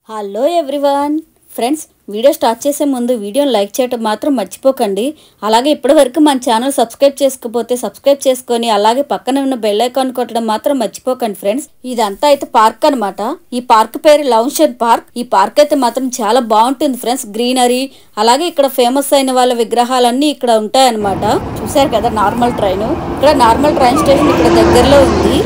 Hello everyone friends, video start చేసే ముందు వీడియోని లైక్ చేయడం మాత్రం మర్చిపోకండి. అలాగే ఇప్పటివరకు మన ఛానల్ సబ్స్క్రైబ్ చేసుకోకపోతే సబ్స్క్రైబ్ చేసుకొని అలాగే పక్కన ఉన్న బెల్ ఐకాన్ కొట్టడం మాత్రం మర్చిపోకండి ఫ్రెండ్స్. ఇదంతా అయితే పార్క్ అనమాట. ఈ పార్క్ పేరు లౌన్షన్ పార్క్. ఈ పార్క్ అయితే మాత్రం చాలా బాగుంటుంది ఫ్రెండ్స్. గ్రీనరీ, అలాగే ఇక్కడ ఫేమస్ అయిన వాళ్ళ విగ్రహాలన్నీ ఇక్కడ ఉంటాయన్నమాట. చూసారు కదా నార్మల్ ట్రైన్. ఇక్కడ నార్మల్ ట్రైన్ స్టేషన్ ఇక్కడ దగ్గరలో ఉంది.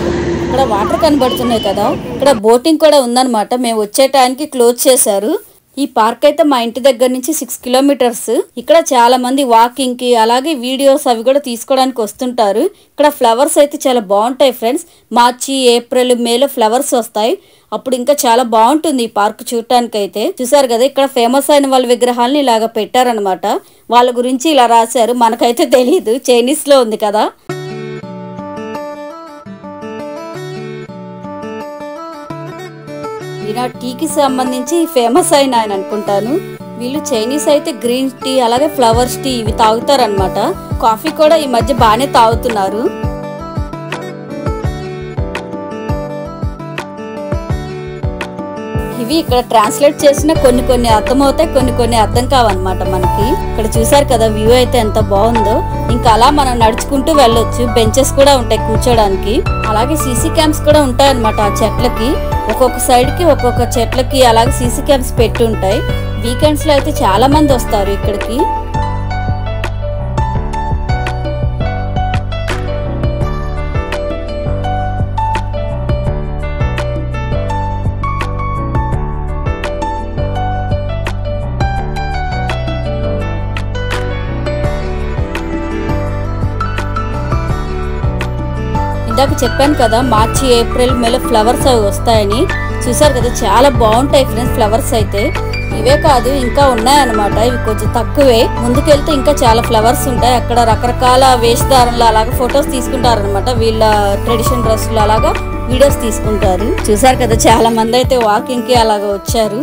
ఇక్కడ వాటర్ కనబడుతున్నాయి కదా, ఇక్కడ బోటింగ్ కూడా ఉందన్నమాట. మేము వచ్చే టైంకి క్లోజ్ చేశారు. ఈ పార్క్ అయితే మా ఇంటి దగ్గర నుంచి 6 కిలోమీటర్స్. ఇక్కడ చాలా మంది వాకింగ్ కి అలాగే వీడియోస్ అవి కూడా తీసుకోవడానికి వస్తుంటారు. ఇక్కడ ఫ్లవర్స్ అయితే చాలా బాగుంటాయి ఫ్రెండ్స్. మార్చి, ఏప్రిల్, మేలో ఫ్లవర్స్ వస్తాయి. అప్పుడు ఇంకా చాలా బాగుంటుంది ఈ పార్క్ చూడటానికి అయితే. చూసారు కదా, ఇక్కడ ఫేమస్ అయిన వాళ్ళ విగ్రహాలను ఇలాగ పెట్టారనమాట. వాళ్ళ గురించి ఇలా రాశారు. మనకైతే తెలీదు, చైనీస్ లో ఉంది కదా. ఈయన టీకి సంబంధించి ఫేమస్ అయిన ఆయన అనుకుంటాను. వీళ్ళు చైనీస్ అయితే గ్రీన్ టీ అలాగే ఫ్లవర్స్ టీ ఇవి తాగుతారనమాట. కాఫీ కూడా ఈ మధ్య బాగానే తాగుతున్నారు. ఇవి ఇక్కడ ట్రాన్స్లేట్ చేసిన కొన్ని అర్థమవుతాయి, కొన్ని అర్థం కావన్నమాట మనకి. ఇక్కడ చూసారు కదా వ్యూ అయితే ఎంత బాగుందో. ఇంకా అలా మనం నడుచుకుంటూ వెళ్ళొచ్చు. బెంచెస్ కూడా ఉంటాయి కూర్చోడానికి. అలాగే సీసీ క్యామ్స్ కూడా ఉంటాయి అన్నమాట. ఆ చెట్లకి ఒక్కొక్క సైడ్ కి ఒక్కొక్క చెట్లకి అలాగే సీసీ క్యామ్స్ పెట్టి ఉంటాయి. వీకెండ్స్ లో అయితే చాలా మంది వస్తారు ఇక్కడికి. ఇందాక చెప్పాను కదా మార్చి, ఏప్రిల్, మేలో ఫ్లవర్స్ అవి వస్తాయని. చూసారు కదా చాలా బాగుంటాయి ఫ్రెండ్స్ ఫ్లవర్స్ అయితే. ఇవే కాదు ఇంకా ఉన్నాయన్నమాట. ఇవి కొంచెం తక్కువే. ముందుకెళ్తే ఇంకా చాలా ఫ్లవర్స్ ఉంటాయి. అక్కడ రకరకాల వేషధారణలు అలాగా ఫొటోస్ తీసుకుంటారు అనమాట. వీళ్ళ ట్రెడిషనల్ డ్రెస్సులు అలాగా వీడియోస్ తీసుకుంటారు. చూసారు కదా చాలా మంది అయితే వాకింగ్ కి అలాగా వచ్చారు.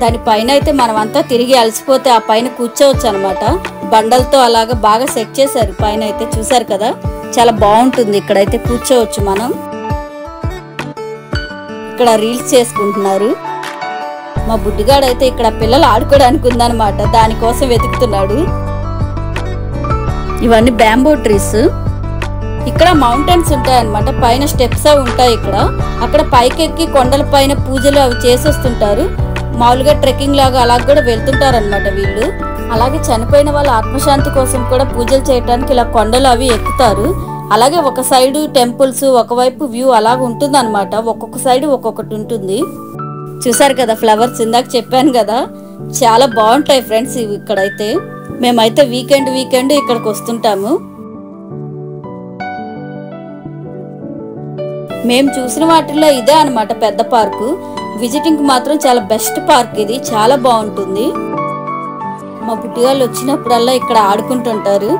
దానిపైన అయితే మనం అంతా తిరిగి అలసిపోతే ఆ పైన కూర్చోవచ్చు అనమాట. బండలతో అలాగా బాగా సెట్ చేశారు పైన అయితే. చూసారు కదా చాలా బాగుంటుంది. ఇక్కడైతే కూర్చోవచ్చు మనం. ఇక్కడ రీల్స్ చేసుకుంటున్నారు. మా బుడ్డిగాడైతే ఇక్కడ పిల్లలు ఆడుకోవడానికి ఉందన్నమాట. దానికోసం వెతుకుతున్నాడు. ఇవన్నీ బ్యాంబూ ట్రీస్. ఇక్కడ మౌంటైన్స్ ఉంటాయి అన్నమాట. పైన స్టెప్స్ అవి ఉంటాయి ఇక్కడ. అక్కడ పైకెక్కి కొండల పైన పూజలు అవి చేసి వస్తుంటారు. మామూలుగా ట్రెక్కింగ్ లాగా అలా కూడా వెళ్తుంటారు అనమాట వీళ్ళు. అలాగే చనిపోయిన వాళ్ళ ఆత్మశాంతి కోసం కూడా పూజలు చేయడానికి ఇలా కొండలు అవి ఎక్కుతారు. అలాగే ఒక సైడ్ టెంపుల్స్, ఒకవైపు వ్యూ అలాగ ఉంటుంది అనమాట. ఒక్కొక్క సైడ్ ఒక్కొక్కటి ఉంటుంది. చూసారు కదా ఫ్లవర్స్, ఇందాక చెప్పాను కదా చాలా బాగుంటాయి ఫ్రెండ్స్ ఇవి ఇక్కడైతే. మేమైతే వీకెండ్ ఇక్కడికి వస్తుంటాము. మేము చూసిన వాటిల్లో ఇదే అనమాట పెద్ద పార్కు. విజిటింగ్ మాత్రం చాలా బెస్ట్ పార్క్ ఇది. చాలా బాగుంటుంది. మా పుట్టిగాళ్ళు వచ్చినప్పుడల్లా ఇక్కడ ఆడుకుంటుంటారు.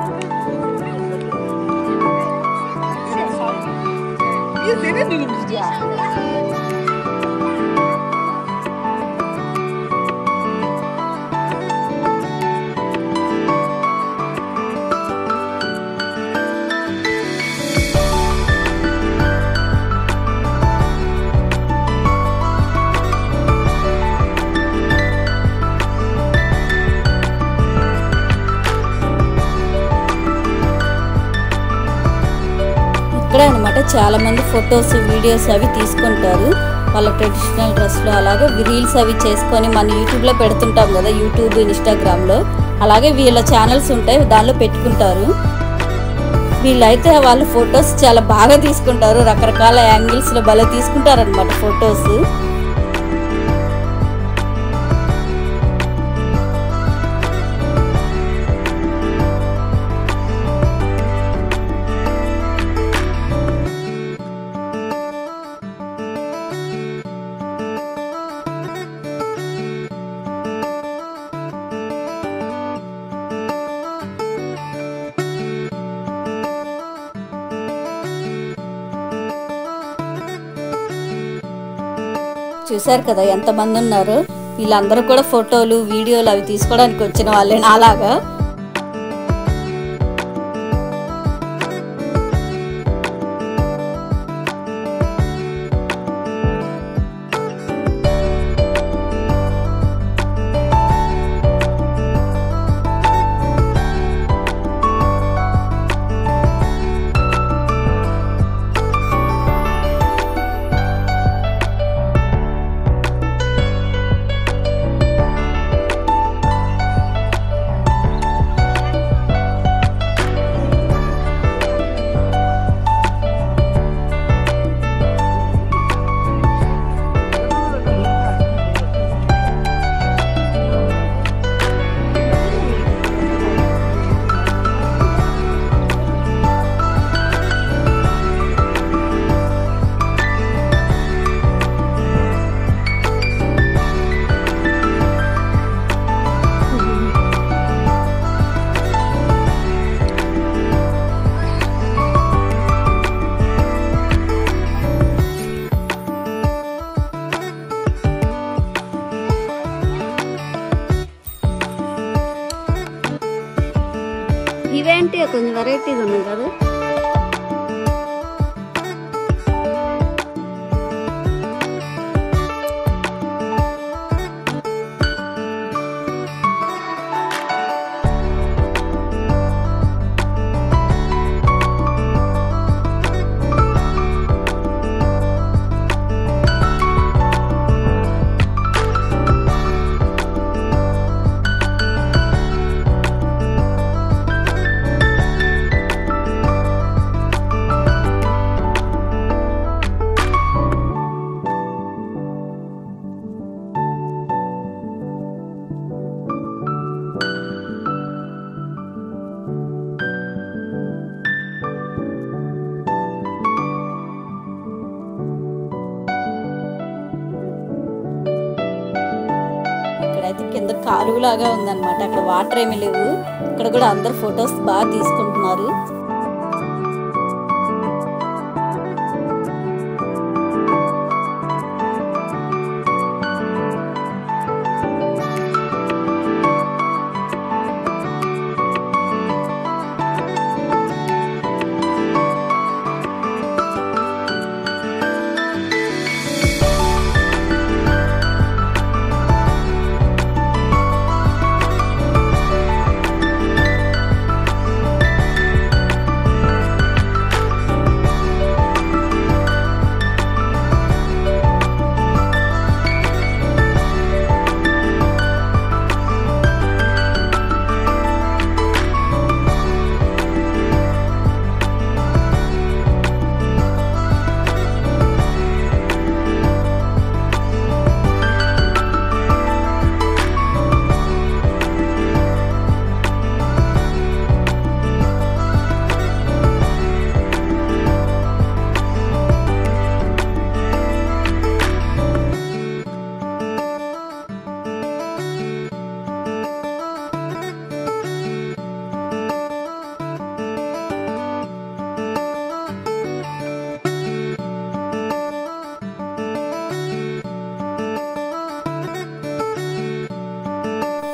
ఇక్కడే అనమాట చాలా మంది ఫొటోస్, వీడియోస్ అవి తీసుకుంటారు. వాళ్ళ ట్రెడిషనల్ డ్రెస్లో అలాగే రీల్స్ అవి చేసుకొని మన యూట్యూబ్లో పెడుతుంటాం కదా, యూట్యూబ్, ఇన్స్టాగ్రామ్లో. అలాగే వీళ్ళ ఛానల్స్ ఉంటాయి, దానిలో పెట్టుకుంటారు. వీళ్ళైతే వాళ్ళ ఫొటోస్ చాలా బాగా తీసుకుంటారు. రకరకాల యాంగిల్స్లో భలే తీసుకుంటారు అనమాట ఫొటోస్. చూసారు కదా ఎంతమంది ఉన్నారు. వీళ్ళందరూ కూడా ఫోటోలు, వీడియోలు అవి తీసుకోవడానికి వచ్చిన వాళ్ళే నాలాగా. వీడియో కొంచెం వెరైటీగా ఉంది కదా. ఇక్కడైతే కింద కాలువలాగా ఉందన్నమాట. అక్కడ వాటర్ ఏమీ లేవు. ఇక్కడ కూడా అందరు ఫొటోస్ బాగా తీసుకుంటున్నారు.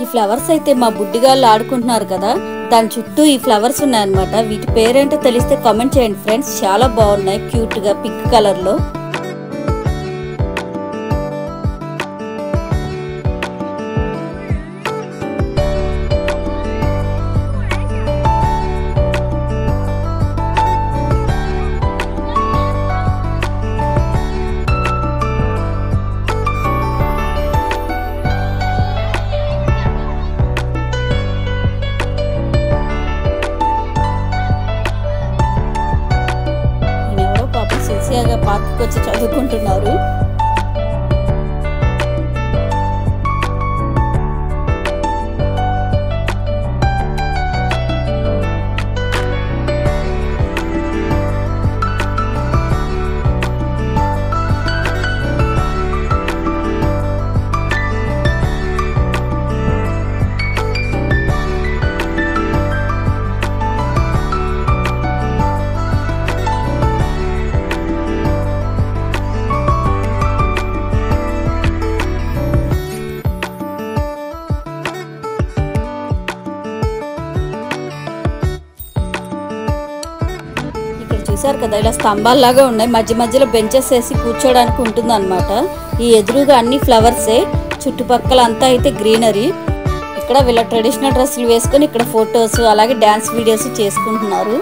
ఈ ఫ్లవర్స్ అయితే మా బుడ్డిగాళ్ళు ఆడుకుంటున్నారు కదా, దాని చుట్టూ ఈ ఫ్లవర్స్ ఉన్నాయన్నమాట. వీటి పేరేంటో తెలిస్తే కామెంట్ చేయండి ఫ్రెండ్స్. చాలా బాగున్నాయి, క్యూట్ గా పింక్ కలర్ లో. పార్క్ వచ్చి చదువుకుంటున్నారు. చూసారు కదా, ఇలా స్తంభాల్లాగా ఉన్నాయి. మధ్య మధ్యలో బెంచెస్ వేసి కూర్చోడానికి ఉంటుంది అనమాట. ఈ ఎదురుగా అన్ని ఫ్లవర్సే, చుట్టుపక్కల అంతా అయితే గ్రీనరీ. ఇక్కడ వీళ్ళ ట్రెడిషనల్ డ్రెస్సులు వేసుకొని ఇక్కడ ఫొటోస్ అలాగే డ్యాన్స్ వీడియోస్ చేసుకుంటున్నారు.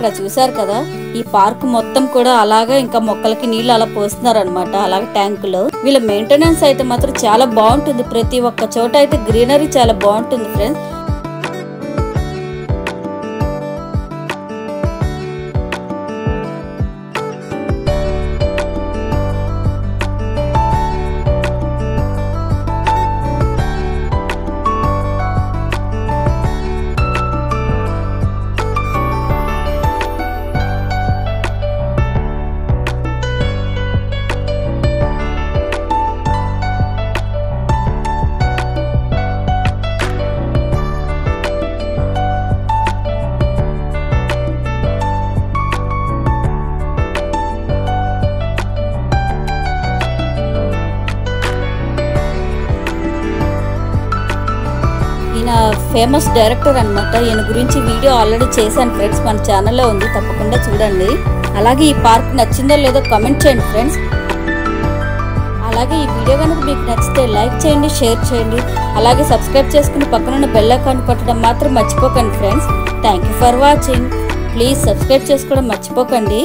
ఇక్కడ చూసారు కదా, ఈ పార్క్ మొత్తం కూడా అలాగా ఇంకా మొక్కలకి నీళ్లు అలా పోస్తున్నారు అనమాట, అలాగే ట్యాంకులో. వీళ్ళ మెయింటెనెన్స్ అయితే మాత్రం చాలా బాగుంటుంది. ప్రతి ఒక్క చోట అయితే గ్రీనరీ చాలా బాగుంటుంది ఫ్రెండ్స్. ఈయన ఫేమస్ డైరెక్టర్ అనమాట. ఈయన గురించి వీడియో ఆల్రెడీ చేశాను ఫ్రెండ్స్, మన ఛానల్లో ఉంది, తప్పకుండా చూడండి. అలాగే ఈ పార్క్ నచ్చిందో లేదో కామెంట్ చేయండి ఫ్రెండ్స్. అలాగే ఈ వీడియో కనుక మీకు నచ్చితే లైక్ చేయండి, షేర్ చేయండి, అలాగే సబ్స్క్రైబ్ చేసుకుని పక్కనున్న బెల్ ఐకాన్ కొట్టడం మాత్రం మర్చిపోకండి friends. Thank you for watching. Please subscribe చేసుకోవడం మర్చిపోకండి.